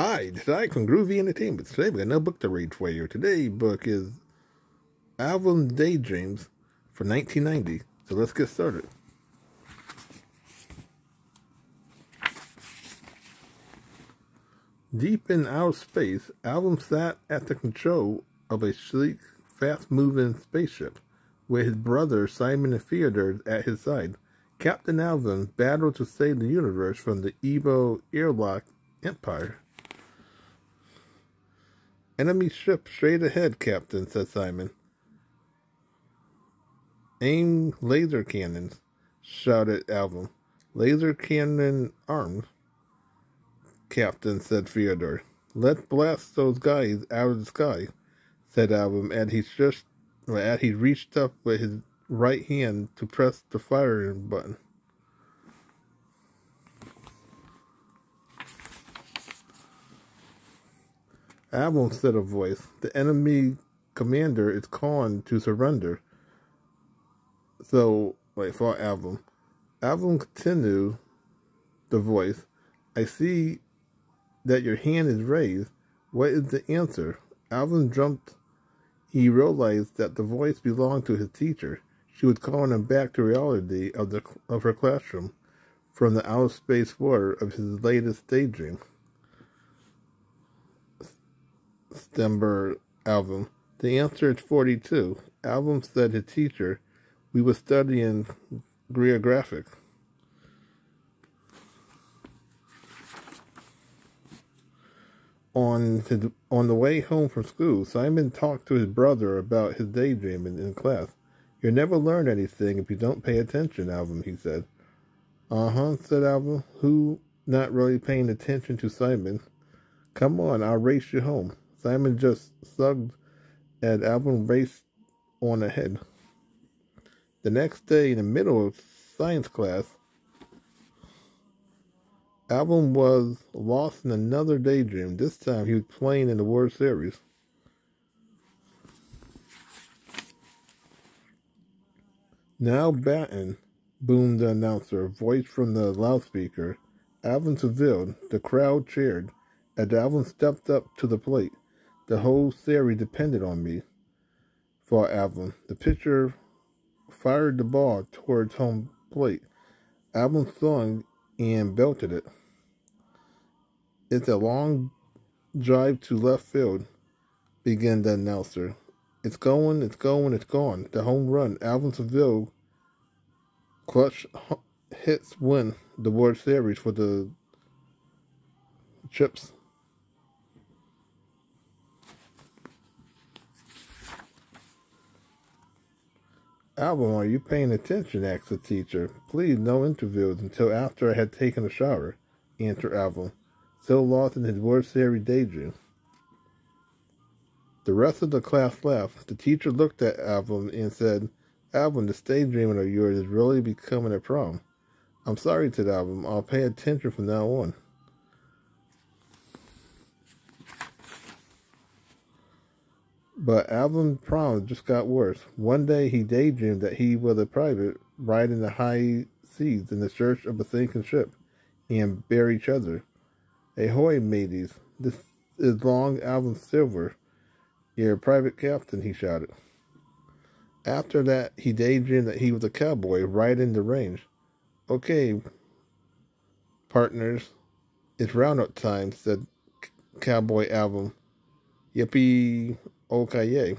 Hi, this is Ike from Groovy Entertainment. Today we got another book to read for you. Today's book is Alvin's Daydreams for 1990. So let's get started. Deep in outer space, Alvin sat at the control of a sleek, fast-moving spaceship, with his brother Simon and Theodore at his side. Captain Alvin battled to save the universe from the evil airlock empire. "Enemy ship straight ahead, Captain," said Simon. "Aim laser cannons," shouted Alvin. "Laser cannon armed, Captain," said Theodore. "Let's blast those guys out of the sky," said Alvin as he reached up with his right hand to press the firing button. "Alvin," said a voice, "the enemy commander is calling to surrender." Thought Alvin. Alvin continued the voice. "I see that your hand is raised. What is the answer?" Alvin jumped. He realized that the voice belonged to his teacher. She was calling him back to reality of her classroom from the outer space world of his latest daydream. Stammered Alvin. "The answer is 42. Alvin said his teacher. "We were studying geographics." On the way home from school, Simon talked to his brother about his daydreaming in class. "You'll never learn anything if you don't pay attention, Alvin," he said. "Uh-huh," said Alvin, who not really paying attention to Simon. "Come on, I'll race you home." Simon just shrugged as Alvin raced on ahead. The next day, in the middle of science class, Alvin was lost in another daydream. This time, he was playing in the World Series. "Now batting," boomed the announcer, voice from the loudspeaker. Alvin Seville. The crowd cheered as Alvin stepped up to the plate. "The whole series depended on me," thought Alvin. The pitcher fired the ball towards home plate. Alvin swung and belted it. "It's a long drive to left field," began the announcer. It's going, it's gone. The home run." Alvin Seville clutch hits win the World Series for the Chips. "Alvin, are you paying attention?" asked the teacher. "Please, no interviews until after I had taken a shower," answered Alvin, still lost in his World Series daydream. The rest of the class laughed. The teacher looked at Alvin and said, "Alvin, this daydreaming of yours is really becoming a problem." "I'm sorry," said Alvin. "I'll pay attention from now on." But Alvin's problem just got worse. One day he daydreamed that he was a pirate riding the high seas in the search of a sinking ship and bear each other. "Ahoy, mateys. This is Long Alvin Silver, your private captain," he shouted. After that, he daydreamed that he was a cowboy riding the range. "Okay, partners, it's roundup time," said Cowboy Alvin. "Yippee okay."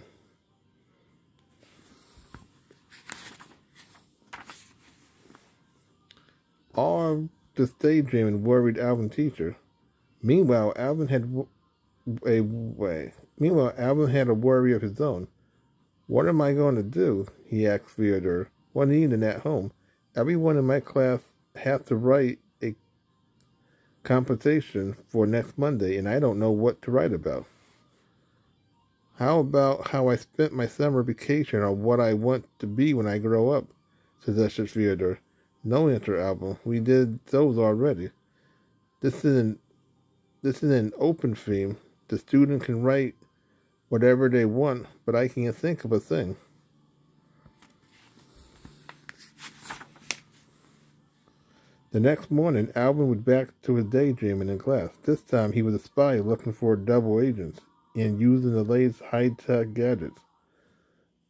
All this daydreaming worried Alvin's teacher. Meanwhile, Alvin had a worry of his own. "What am I going to do?" he asked Theodore. "One evening at home, everyone in my class has to write a composition for next Monday, and I don't know what to write about." "How about how I spent my summer vacation or what I want to be when I grow up?" suggested Theodore. "No," answered Alvin. "We did those already. This is an open theme. The student can write whatever they want, but I can't think of a thing." The next morning, Alvin was back to his daydreaming in class. This time, he was a spy looking for double agents and using the latest high-tech gadgets.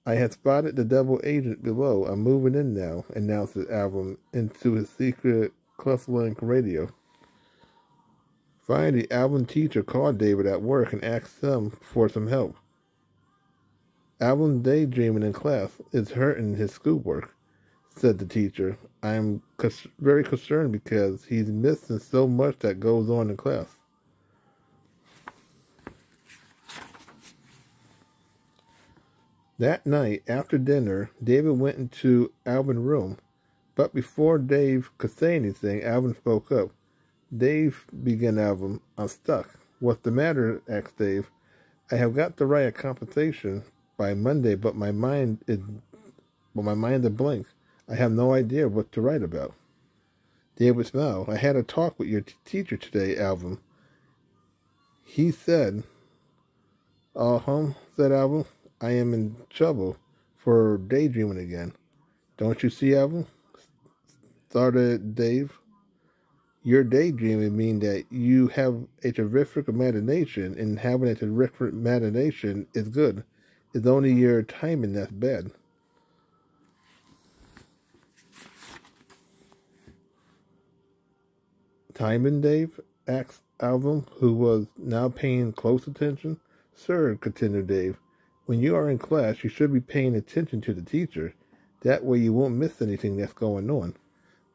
I had spotted the double agent below. I'm moving in now, announced Alvin into his secret cufflink radio. Finally, Alvin's teacher called David at work and asked him for some help. Alvin's daydreaming in class is hurting his schoolwork, said the teacher. I am very concerned because he's missing so much that goes on in class. That night, after dinner, David went into Alvin's room. But before Dave could say anything, Alvin spoke up. Dave, began Alvin, I'm stuck. What's the matter? Asked Dave. I have got to write a compensation by Monday, but my mind is a blank. I have no idea what to write about. David smiled. I had a talk with your teacher today, Alvin. He said, said Alvin, I am in trouble for daydreaming again. Don't you see, Alvin? Started Dave. Your daydreaming means that you have a terrific imagination, and having a terrific imagination is good. It's only your timing that's bad. Timing, Dave? Asked Alvin, who was now paying close attention. Sir, continued Dave, when you are in class, you should be paying attention to the teacher. That way you won't miss anything that's going on.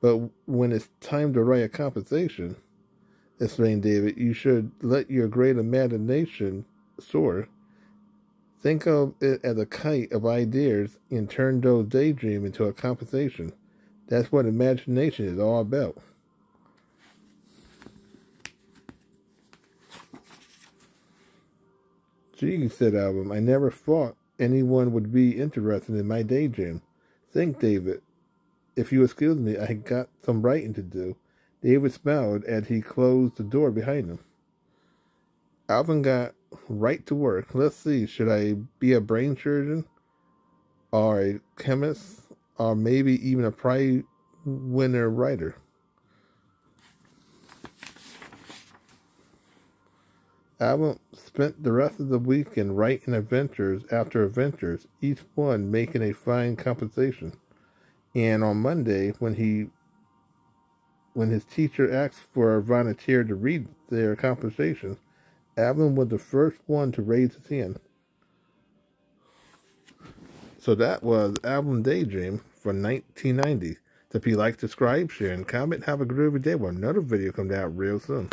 But when it's time to write a compensation, explained David, you should let your great imagination soar. Think of it as a kite of ideas and turn those daydreams into a compensation. That's what imagination is all about. Gee, said Alvin, I never thought anyone would be interested in my daydream. Think, David. If you excuse me, I got some writing to do. David smiled as he closed the door behind him. Alvin got right to work. Let's see, should I be a brain surgeon? Or a chemist? Or maybe even a prize winner writer? Alvin spent the rest of the weekend writing adventures after adventures, each one making a fine compensation. And on Monday, when his teacher asked for a volunteer to read their compensation, Alvin was the first one to raise his hand. So that was Alvin Daydream for 1990. So if you like, subscribe, share, and comment, have a groovy day. Well, another video comes out real soon.